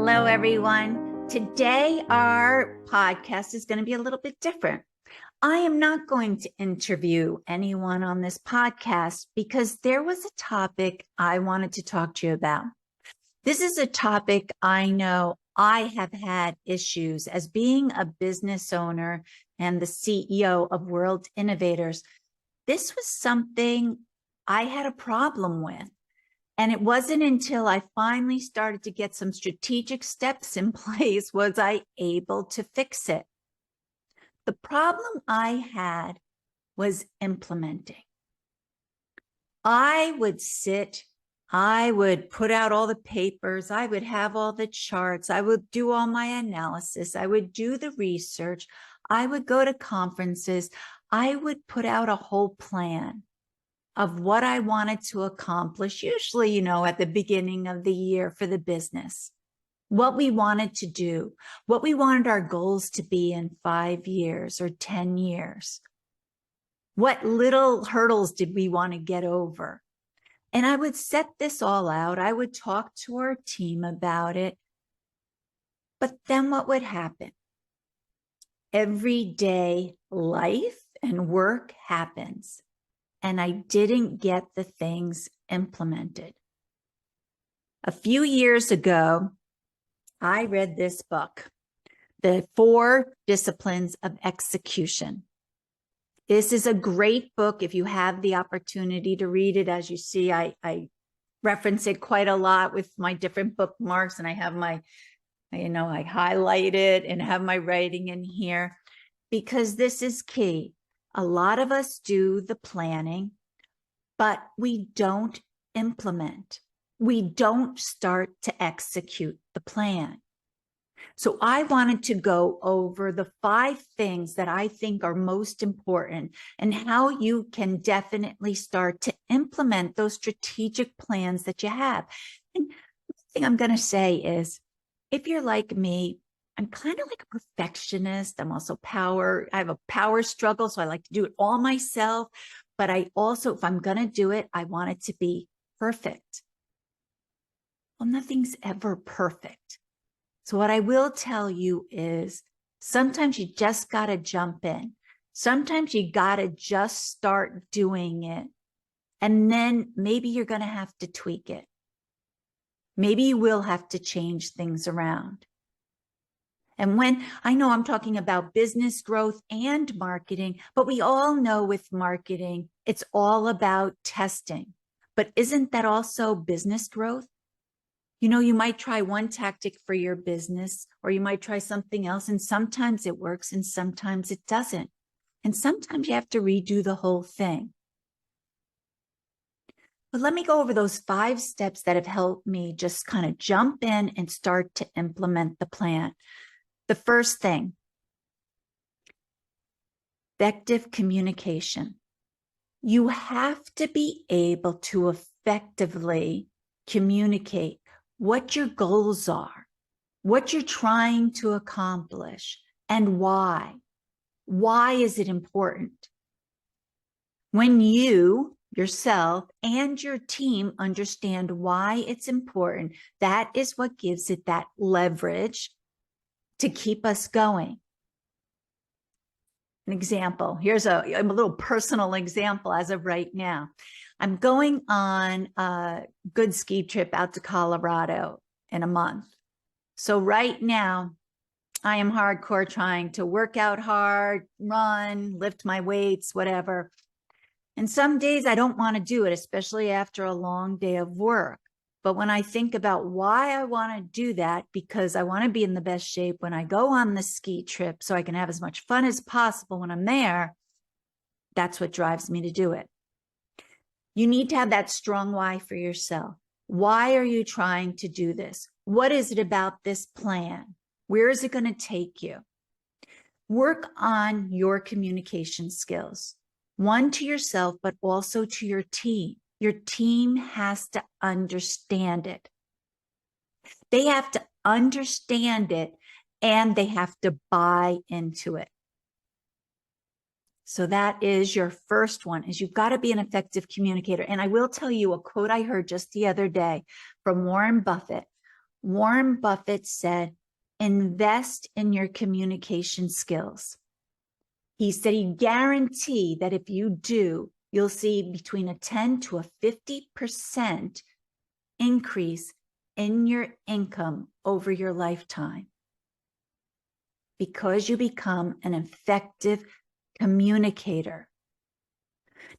Hello, everyone. Today, our podcast is going to be a little bit different. I am not going to interview anyone on this podcast because there was a topic I wanted to talk to you about. This is a topic I know I have had issues as being a business owner and the CEO of World Innovators. This was something I had a problem with. And it wasn't until I finally started to get some strategic steps in place was I able to fix it. The problem I had was implementing. I would put out all the papers, I would have all the charts, I would do all my analysis, I would do the research, I would go to conferences, I would put out a whole plan of what I wanted to accomplish, usually, at the beginning of the year for the business, what we wanted to do, what we wanted our goals to be in 5 years or 10 years. What little hurdles did we want to get over? And I would set this all out. I would talk to our team about it. But then what would happen? Everyday life and work happens. And I didn't get the things implemented. A few years ago, I read this book, The 4 Disciplines of Execution. This is a great book. If you have the opportunity to read it, as you see, I reference it quite a lot with my different bookmarks, and I have I highlight it and have my writing in here because this is key. A lot of us do the planning, but we don't implement. We don't start to execute the plan. So I wanted to go over the 5 things that I think are most important and how you can definitely start to implement those strategic plans that you have. And the thing I'm going to say is, if you're like me, I'm kind of like a perfectionist. I'm also I have a power struggle. So I like to do it all myself. But I also, if I'm going to do it, I want it to be perfect. Well, nothing's ever perfect. So what I will tell you is sometimes you just got to jump in. Sometimes you got to just start doing it. And then maybe you're going to have to tweak it. Maybe you will have to change things around. And when I know I'm talking about business growth and marketing, but we all know with marketing, it's all about testing. But isn't that also business growth? You might try one tactic for your business, or you might try something else, and sometimes it works and sometimes it doesn't. And sometimes you have to redo the whole thing. But let me go over those 5 steps that have helped me just kind of jump in and start to implement the plan. The first thing, effective communication. You have to be able to effectively communicate what your goals are, what you're trying to accomplish, and why. Why is it important? When you, yourself, and your team understand why it's important, that is what gives it that leverage to keep us going. An example, here's a little personal example as of right now. I'm going on a good ski trip out to Colorado in a month. So right now, I am hardcore trying to work out hard, run, lift my weights, whatever. And some days I don't want to do it, especially after a long day of work. But when I think about why I want to do that, because I want to be in the best shape when I go on the ski trip so I can have as much fun as possible when I'm there, that's what drives me to do it. You need to have that strong why for yourself. Why are you trying to do this? What is it about this plan? Where is it going to take you? Work on your communication skills, one to yourself, but also to your team. Your team has to understand it. They have to understand it and they have to buy into it. So that is your first one, is you've got to be an effective communicator. And I will tell you a quote I heard just the other day from Warren Buffett. Warren Buffett said, invest in your communication skills. He said he guaranteed that if you do, you'll see between a 10 to a 50% increase in your income over your lifetime because you become an effective communicator.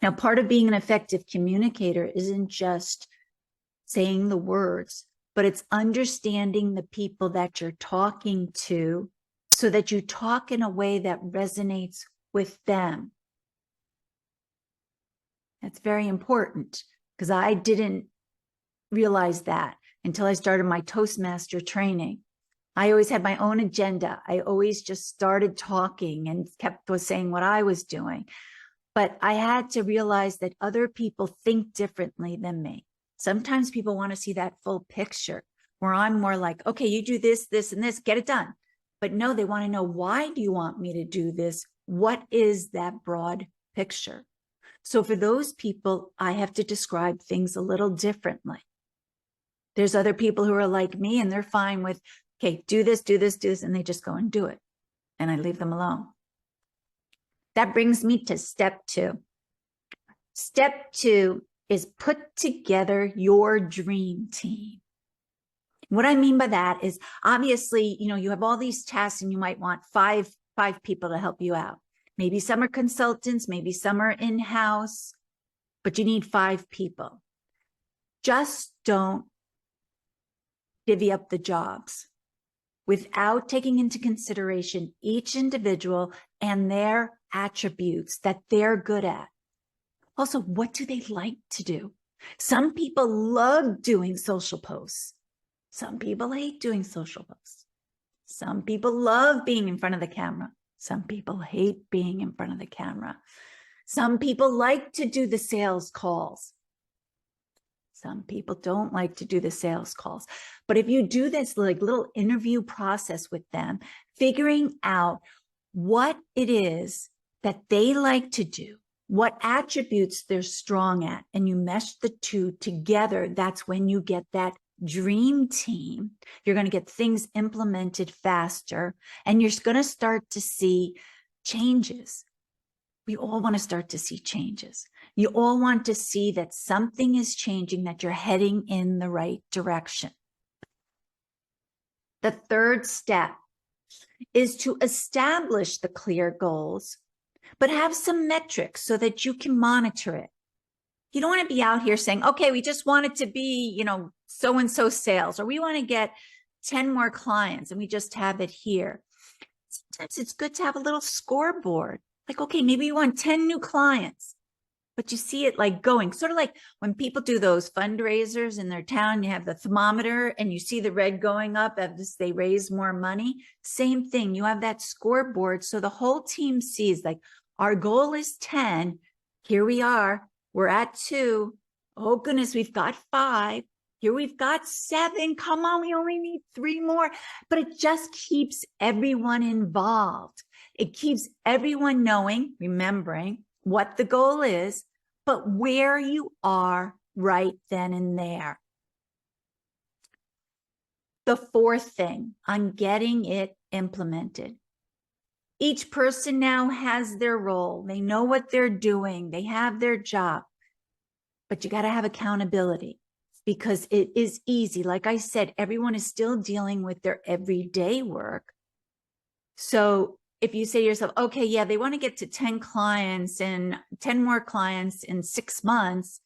Now, part of being an effective communicator isn't just saying the words, but it's understanding the people that you're talking to so that you talk in a way that resonates with them. That's very important because I didn't realize that until I started my Toastmaster training. I always had my own agenda. I always just started talking and was saying what I was doing. But I had to realize that other people think differently than me. Sometimes people want to see that full picture where I'm more like, okay, you do this, this, and this, get it done. But no, they want to know, why do you want me to do this? What is that broad picture? So for those people, I have to describe things a little differently. There's other people who are like me and they're fine with, okay, do this, do this, do this, and they just go and do it. And I leave them alone. That brings me to step 2. Step 2 is put together your dream team. What I mean by that is, obviously, you have all these tasks and you might want five people to help you out. Maybe some are consultants, maybe some are in-house, but you need 5 people. Just don't divvy up the jobs without taking into consideration each individual and their attributes that they're good at. Also, what do they like to do? Some people love doing social posts. Some people hate doing social posts. Some people love being in front of the camera. Some people hate being in front of the camera. Some people like to do the sales calls. Some people don't like to do the sales calls. But if you do this like little interview process with them, figuring out what it is that they like to do, what attributes they're strong at, and you mesh the two together, that's when you get that dream team. You're going to get things implemented faster, and you're going to start to see changes. We all want to start to see changes. You all want to see that something is changing, that you're heading in the right direction. The third step is to establish the clear goals, but have some metrics so that you can monitor it. You don't want to be out here saying, okay, we just want it to be, so-and-so sales, or we want to get 10 more clients and we just have it here. Sometimes it's good to have a little scoreboard. Like, okay, maybe you want 10 new clients, but you see it like going, sort of like when people do those fundraisers in their town, you have the thermometer and you see the red going up as they raise more money. Same thing. You have that scoreboard. So the whole team sees, like, our goal is 10. Here we are. We're at 2. Oh goodness, we've got 5. Here we've got 7. Come on, we only need 3 more. But it just keeps everyone involved. It keeps everyone knowing, remembering what the goal is, but where you are right then and there. The fourth thing, on getting it implemented. Each person now has their role. They know what they're doing. They have their job. But you got to have accountability, because it is easy. Like I said, everyone is still dealing with their everyday work. So if you say to yourself, okay, yeah, they want to get to 10 clients and 10 more clients in 6 months,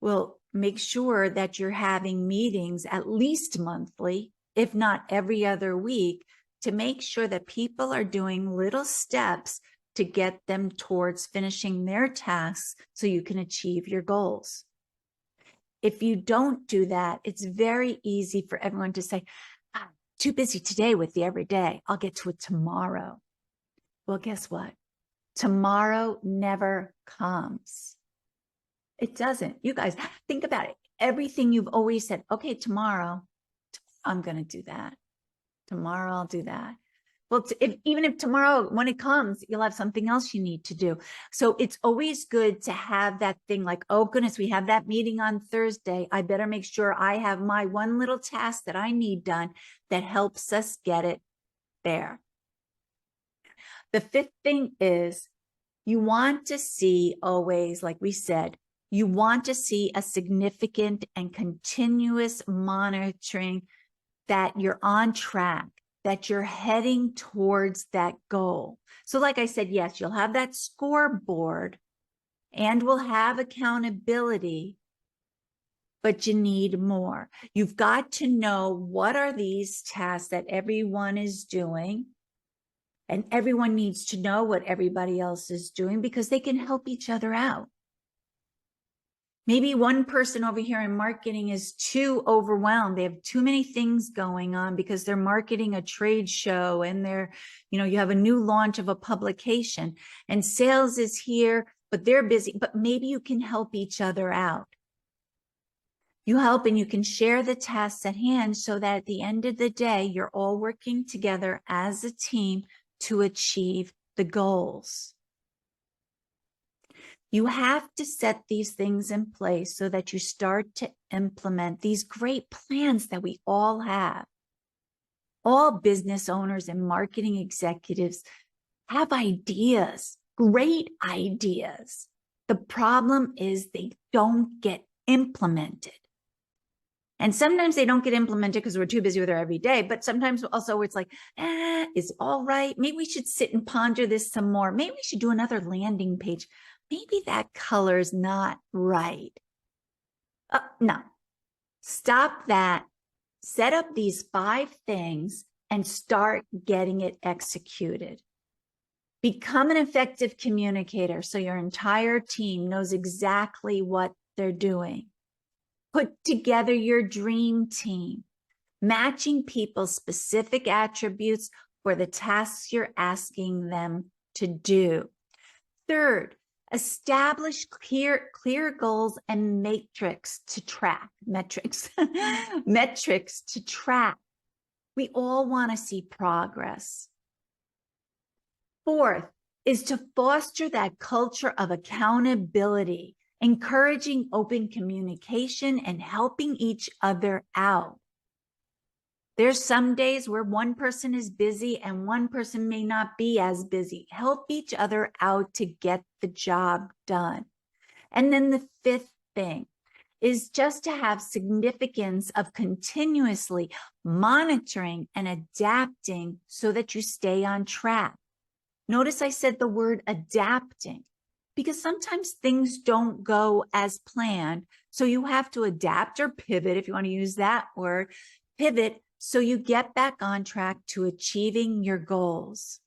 well, make sure that you're having meetings at least monthly, if not every other week, to make sure that people are doing little steps to get them towards finishing their tasks so you can achieve your goals. If you don't do that, it's very easy for everyone to say, I'm too busy today with the everyday. I'll get to it tomorrow. Well, guess what? Tomorrow never comes. It doesn't. You guys, think about it. Everything you've always said, okay, tomorrow I'm going to do that. Tomorrow I'll do that. Well, even if tomorrow, when it comes, you'll have something else you need to do. So it's always good to have that thing like, oh goodness, we have that meeting on Thursday. I better make sure I have my one little task that I need done that helps us get it there. The fifth thing is you want to see always, like we said, you want to see a significant and continuous monitoring that you're on track, that you're heading towards that goal. So like I said, yes, you'll have that scoreboard and we'll have accountability, but you need more. You've got to know what are these tasks that everyone is doing, and everyone needs to know what everybody else is doing because they can help each other out. Maybe one person over here in marketing is too overwhelmed. They have too many things going on because they're marketing a trade show and you have a new launch of a publication, and sales is here, but they're busy. But maybe you can help each other out. You help and you can share the tasks at hand so that at the end of the day, you're all working together as a team to achieve the goals. You have to set these things in place so that you start to implement these great plans that we all have. All business owners and marketing executives have ideas, great ideas. The problem is they don't get implemented. And sometimes they don't get implemented because we're too busy with our everyday, but sometimes also it's like, is it all right? Maybe we should sit and ponder this some more. Maybe we should do another landing page. Maybe that color's not right. No, stop that. Set up these 5 things and start getting it executed. Become an effective communicator so your entire team knows exactly what they're doing. Put together your dream team, matching people's specific attributes for the tasks you're asking them to do. Third, establish clear goals and metrics to track. Metrics to track. We all want to see progress. Fourth is to foster that culture of accountability, encouraging open communication and helping each other out. There's some days where one person is busy and one person may not be as busy. Help each other out to get the job done. And then the 5th thing is just to have significance of continuously monitoring and adapting so that you stay on track. Notice I said the word adapting because sometimes things don't go as planned. So you have to adapt or pivot, if you want to use that word, pivot, so you get back on track to achieving your goals.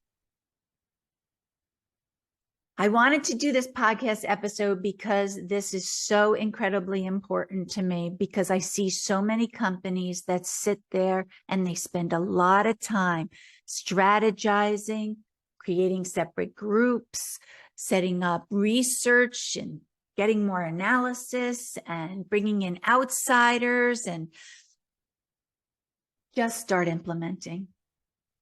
I wanted to do this podcast episode because this is so incredibly important to me, because I see so many companies that sit there and they spend a lot of time strategizing, creating separate groups, setting up research and getting more analysis and bringing in outsiders, and just start implementing.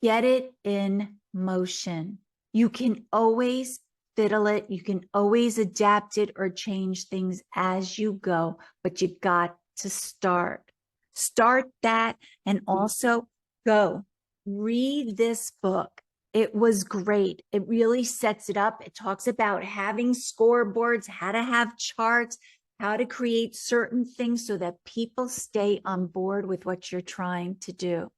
Get it in motion. You can always fiddle it. You can always adapt it or change things as you go, but you got to start. Start that, and also go read this book. It was great. It really sets it up. It talks about having scoreboards, how to have charts, how to create certain things so that people stay on board with what you're trying to do.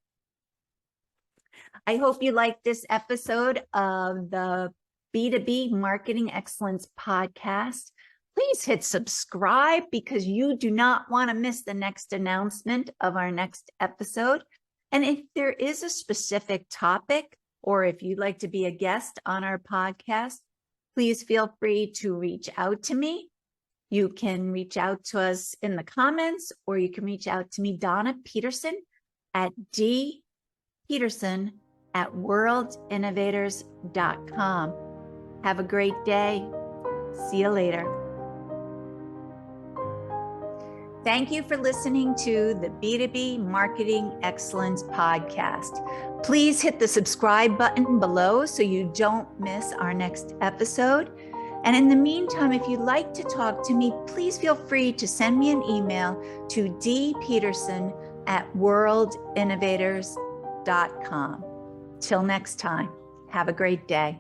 I hope you liked this episode of the B2B Marketing Excellence podcast. Please hit subscribe because you do not want to miss the next announcement of our next episode. And if there is a specific topic, or if you'd like to be a guest on our podcast, please feel free to reach out to me. You can reach out to us in the comments, or you can reach out to me, Donna Peterson, at dpeterson@worldinnovators.com. Have a great day. See you later. Thank you for listening to the B2B Marketing Excellence podcast. Please hit the subscribe button below so you don't miss our next episode. And in the meantime, if you'd like to talk to me, please feel free to send me an email to dpeterson@worldinnovators.com. Till next time, have a great day.